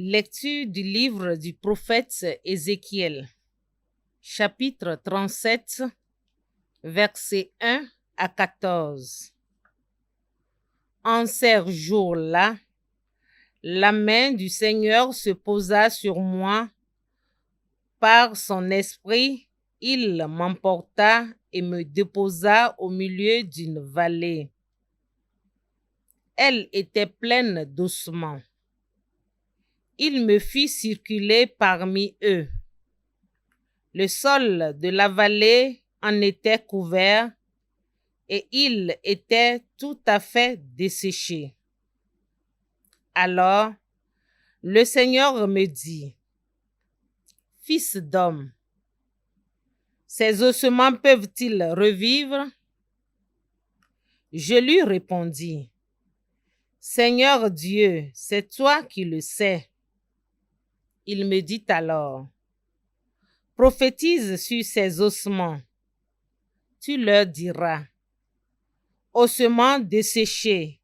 Lecture du livre du prophète Ézéchiel, chapitre 37, versets 1 à 14. En ces jours-là, la main du Seigneur se posa sur moi. Par son esprit, il m'emporta et me déposa au milieu d'une vallée. Elle était pleine d'ossements. Il me fit circuler parmi eux. Le sol de la vallée en était couvert et il était tout à fait desséché. Alors, le Seigneur me dit: Fils d'homme, ces ossements peuvent-ils revivre? Je lui répondis: Seigneur Dieu, c'est toi qui le sais. Il me dit alors: Prophétise sur ces ossements. Tu leur diras: Ossements desséchés,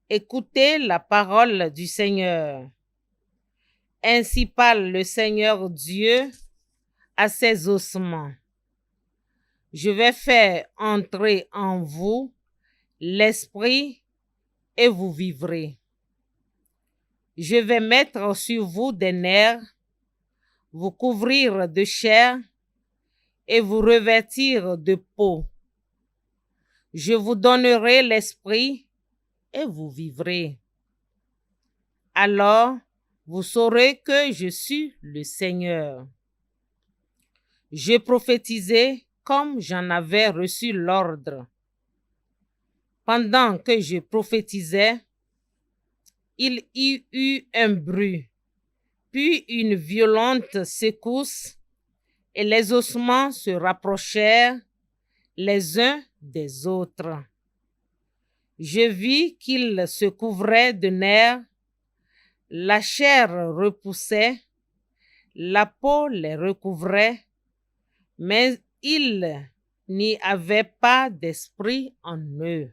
écoutez la parole du Seigneur. Ainsi parle le Seigneur Dieu à ces ossements. Je vais faire entrer en vous l'esprit et vous vivrez. Je vais mettre sur vous des nerfs, vous couvrir de chair et vous revêtir de peau. Je vous donnerai l'esprit et vous vivrez. Alors, vous saurez que je suis le Seigneur. Je prophétisai comme j'en avais reçu l'ordre. Pendant que je prophétisais, il y eut un bruit, puis une violente secousse, et les ossements se rapprochèrent les uns des autres. Je vis qu'ils se couvraient de nerfs, la chair repoussait, la peau les recouvrait, mais ils n'y avaient pas d'esprit en eux.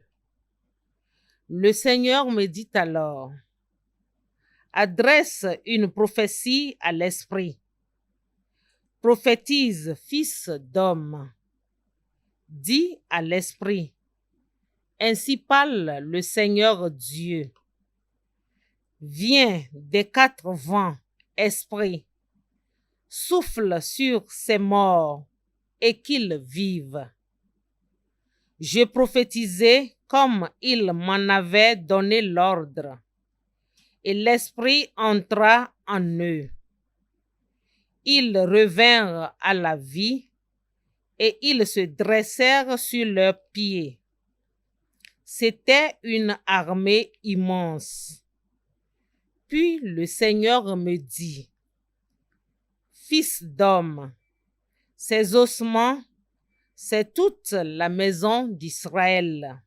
Le Seigneur me dit alors: Adresse une prophétie à l'esprit. Prophétise, fils d'homme. Dis à l'esprit: Ainsi parle le Seigneur Dieu. Viens des quatre vents, esprit, souffle sur ces morts et qu'ils vivent. Je prophétisai comme il m'en avait donné l'ordre, et l'esprit entra en eux. Ils revinrent à la vie et ils se dressèrent sur leurs pieds. C'était une armée immense. Puis le Seigneur me dit: Fils d'homme, ces ossements, c'est toute la maison d'Israël.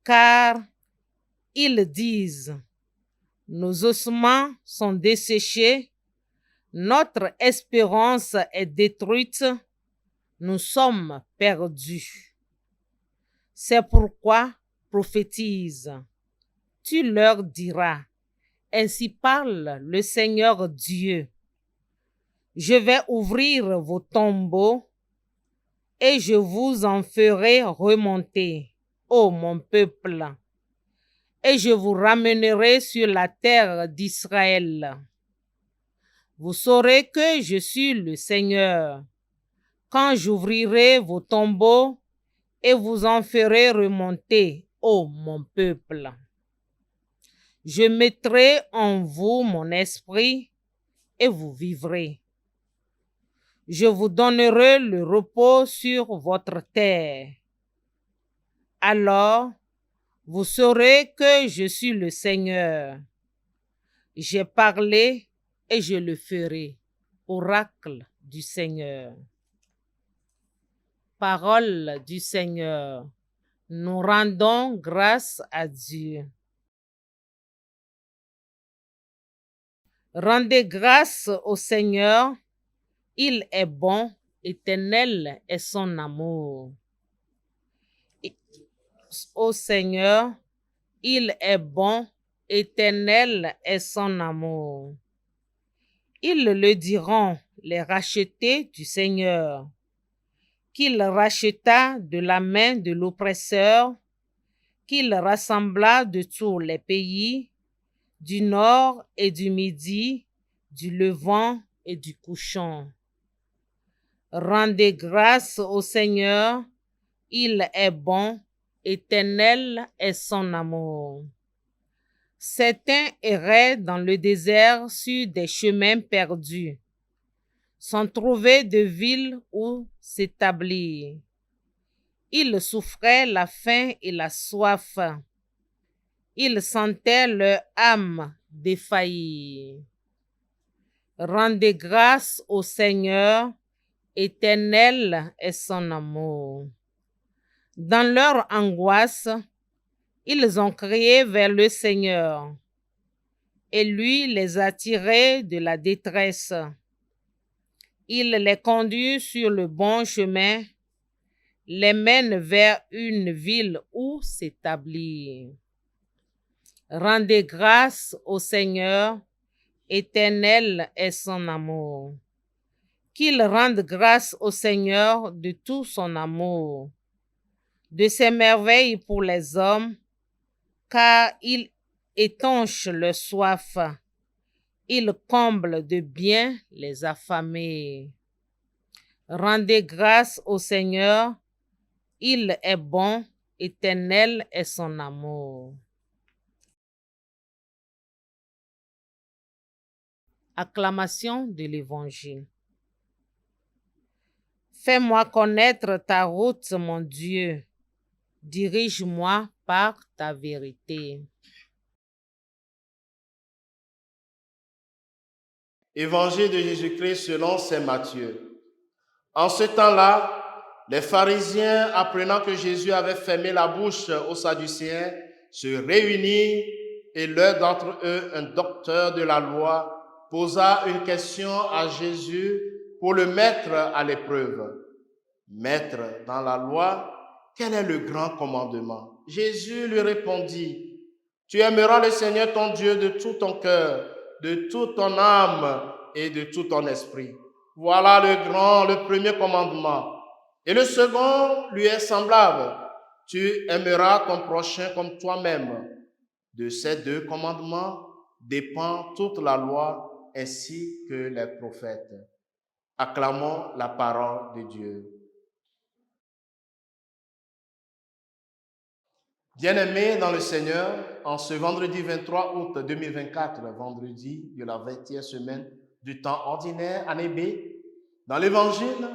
Car ils disent: Nos ossements sont desséchés, notre espérance est détruite, nous sommes perdus. C'est pourquoi prophétise. Tu leur diras: Ainsi parle le Seigneur Dieu. Je vais ouvrir vos tombeaux et je vous en ferai remonter, ô mon peuple, et je vous ramènerai sur la terre d'Israël. Vous saurez que je suis le Seigneur, quand j'ouvrirai vos tombeaux et vous en ferai remonter, ô mon peuple. Je mettrai en vous mon esprit et vous vivrez. Je vous donnerai le repos sur votre terre. Alors, vous saurez que je suis le Seigneur. J'ai parlé et je le ferai. Oracle du Seigneur. Parole du Seigneur. Nous rendons grâce à Dieu. Rendez grâce au Seigneur, il est bon, éternel est son amour. Ô Seigneur, il est bon, éternel est son amour. Ils le diront, les rachetés du Seigneur, qu'il racheta de la main de l'oppresseur, qu'il rassembla de tous les pays, du nord et du midi, du levant et du couchant. Rendez grâce au Seigneur, il est bon, éternel est son amour. Certains erraient dans le désert sur des chemins perdus, sans trouver de ville où s'établir. Ils souffraient la faim et la soif. Ils sentaient leur âme défaillir. Rendez grâce au Seigneur, éternel est son amour. Dans leur angoisse, ils ont crié vers le Seigneur, et lui les a tirés de la détresse. Il les conduit sur le bon chemin, les mène vers une ville où s'établir. Rendez grâce au Seigneur, éternel est son amour. Qu'il rende grâce au Seigneur de tout son amour, de ses merveilles pour les hommes, car il étanche leur soif, il comble de bien les affamés. Rendez grâce au Seigneur, il est bon, éternel est son amour. Acclamation de l'Évangile. Fais-moi connaître ta route, mon Dieu. Dirige-moi par ta vérité. Évangile de Jésus-Christ selon saint Matthieu. En ce temps-là, les pharisiens, apprenant que Jésus avait fermé la bouche aux Sadducéens, se réunirent et l'un d'entre eux, un docteur de la loi, posa une question à Jésus pour le mettre à l'épreuve. Maître, dans la loi, quel est le grand commandement? Jésus lui répondit, tu aimeras le Seigneur ton Dieu de tout ton cœur, de toute ton âme et de tout ton esprit. Voilà le premier commandement. Et le second lui est semblable. Tu aimeras ton prochain comme toi-même. De ces deux commandements dépend toute la loi ainsi que les prophètes. Acclamons la parole de Dieu. Bien-aimés dans le Seigneur, en ce vendredi 23 août 2024, vendredi de la 20e semaine du temps ordinaire, année B, dans l'Évangile,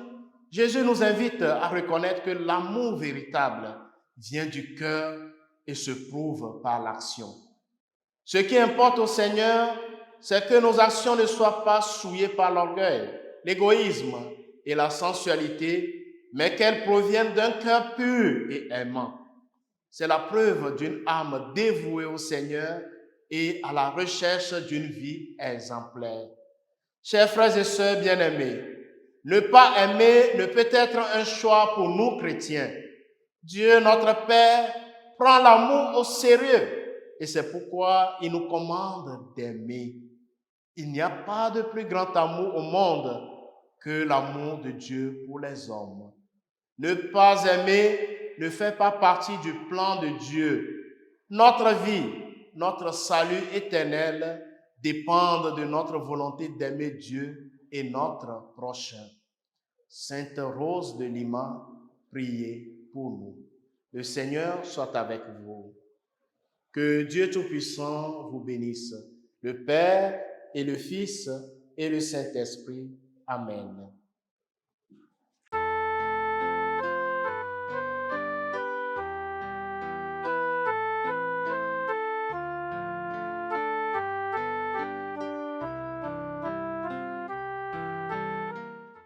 Jésus nous invite à reconnaître que l'amour véritable vient du cœur et se prouve par l'action. Ce qui importe au Seigneur, c'est que nos actions ne soient pas souillées par l'orgueil, l'égoïsme et la sensualité, mais qu'elles proviennent d'un cœur pur et aimant. C'est la preuve d'une âme dévouée au Seigneur et à la recherche d'une vie exemplaire. Chers frères et sœurs bien-aimés, ne pas aimer ne peut être un choix pour nous chrétiens. Dieu, notre Père, prend l'amour au sérieux et c'est pourquoi il nous commande d'aimer. Il n'y a pas de plus grand amour au monde que l'amour de Dieu pour les hommes. Ne pas aimer ne fait pas partie du plan de Dieu. Notre vie, notre salut éternel dépendent de notre volonté d'aimer Dieu et notre prochain. Sainte Rose de Lima, priez pour nous. Le Seigneur soit avec vous. Que Dieu Tout-Puissant vous bénisse, le Père et le Fils et le Saint-Esprit. Amen.